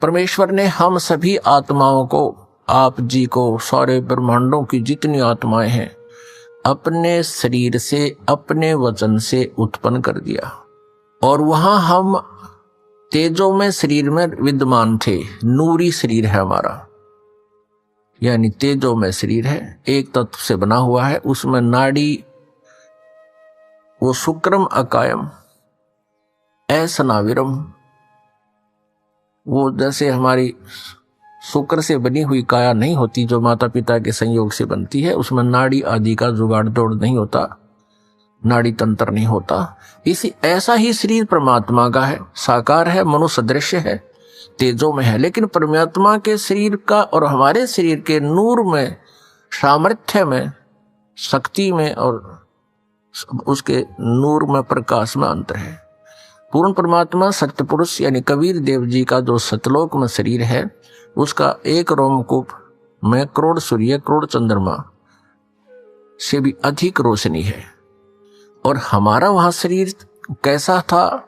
परमेश्वर ने हम सभी आत्माओं को, आप जी को, सारे ब्रह्मांडों की जितनी आत्माएं हैं, अपने शरीर से, अपने वचन से उत्पन्न कर दिया। और वहां हम तेजो में शरीर में विद्यमान थे। नूरी शरीर है हमारा, यानी तेजो में शरीर है, एक तत्व से बना हुआ है। उसमें नाड़ी, वो शुक्रम अकायम ऐसनाविरम, वो जैसे हमारी शुक्र से बनी हुई काया नहीं होती जो माता पिता के संयोग से बनती है, उसमें नाड़ी आदि का जुगाड़ तोड़ नहीं होता, नाड़ी तंत्र नहीं होता। इसी ऐसा ही शरीर परमात्मा का है, साकार है, मनुष्य दृश्य है, तेजो में है। लेकिन परमात्मा के शरीर का और हमारे शरीर के नूर में, सामर्थ्य में, शक्ति में और उसके नूर में, प्रकाश में अंतर है। पूर्ण परमात्मा सत्य पुरुष यानी कबीर देव जी का जो सतलोक में शरीर है, उसका एक रोमकूप में करोड़ सूर्य, करोड़ चंद्रमा से भी अधिक रोशनी है। और हमारा वहां शरीर कैसा था,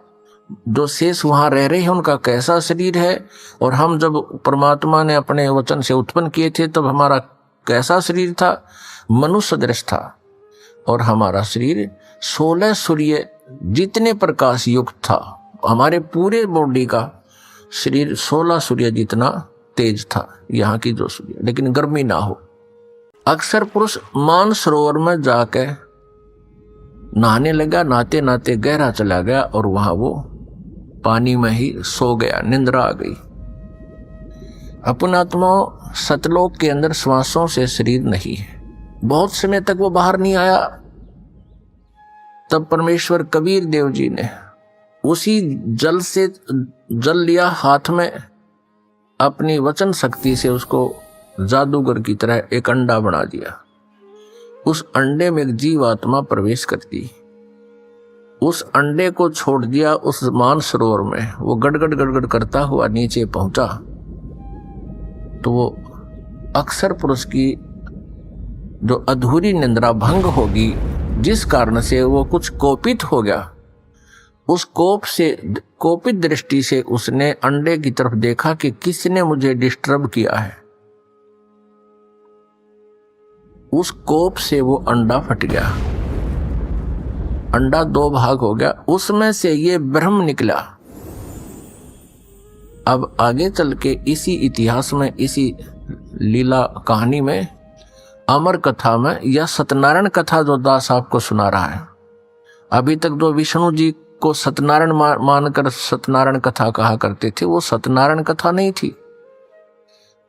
जो शेष वहां रह रहे हैं उनका कैसा शरीर है, और हम जब परमात्मा ने अपने वचन से उत्पन्न किए थे तब हमारा कैसा शरीर था, मनुष्य दृश्य था। और हमारा शरीर 16 सूर्य जितने प्रकाश युक्त था, हमारे पूरे बॉडी का शरीर 16 सूर्य जितना तेज था, यहाँ की जो सूर्य, लेकिन गर्मी ना हो। अक्सर पुरुष मानसरोवर में जाके नहाने लगा, नहाते नहाते गहरा चला गया और वहां वो पानी में ही सो गया, निंद्रा आ गई। अपन आत्मा सतलोक के अंदर श्वासों से शरीर नहीं है, बहुत समय तक वो बाहर नहीं आया। तब परमेश्वर कबीर देव जी ने उसी जल से जल लिया हाथ में, अपनी वचन शक्ति से उसको जादूगर की तरह एक अंडा बना दिया। उस अंडे में एक जीवात्मा प्रवेश करती, उस अंडे को छोड़ दिया उस मानसरोवर में। वो गड़गड़ गड़गड़ करता हुआ नीचे पहुंचा तो वो अक्सर पुरुष की जो अधूरी निंद्रा भंग होगी, जिस कारण से वो कुछ कोपित हो गया, उस कोपित दृष्टि से उसने अंडे की तरफ देखा कि किसने मुझे डिस्टर्ब किया है। उस कोप से वो अंडा फट गया, अंडा 2 भाग हो गया, उसमें से ये ब्रह्म निकला। अब आगे चल के इसी इतिहास में, इसी लीला कहानी में, अमर कथा में, या सत्यनारायण कथा जो दास आपको सुना रहा है, अभी तक जो विष्णु जी को सत्यनारायण मानकर सत्यनारायण कथा कहा करते थे, वो सत्यनारायण कथा नहीं थी।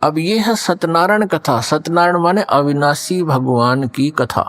अब ये है सत्यनारायण कथा। सत्यनारायण माने अविनाशी भगवान की कथा।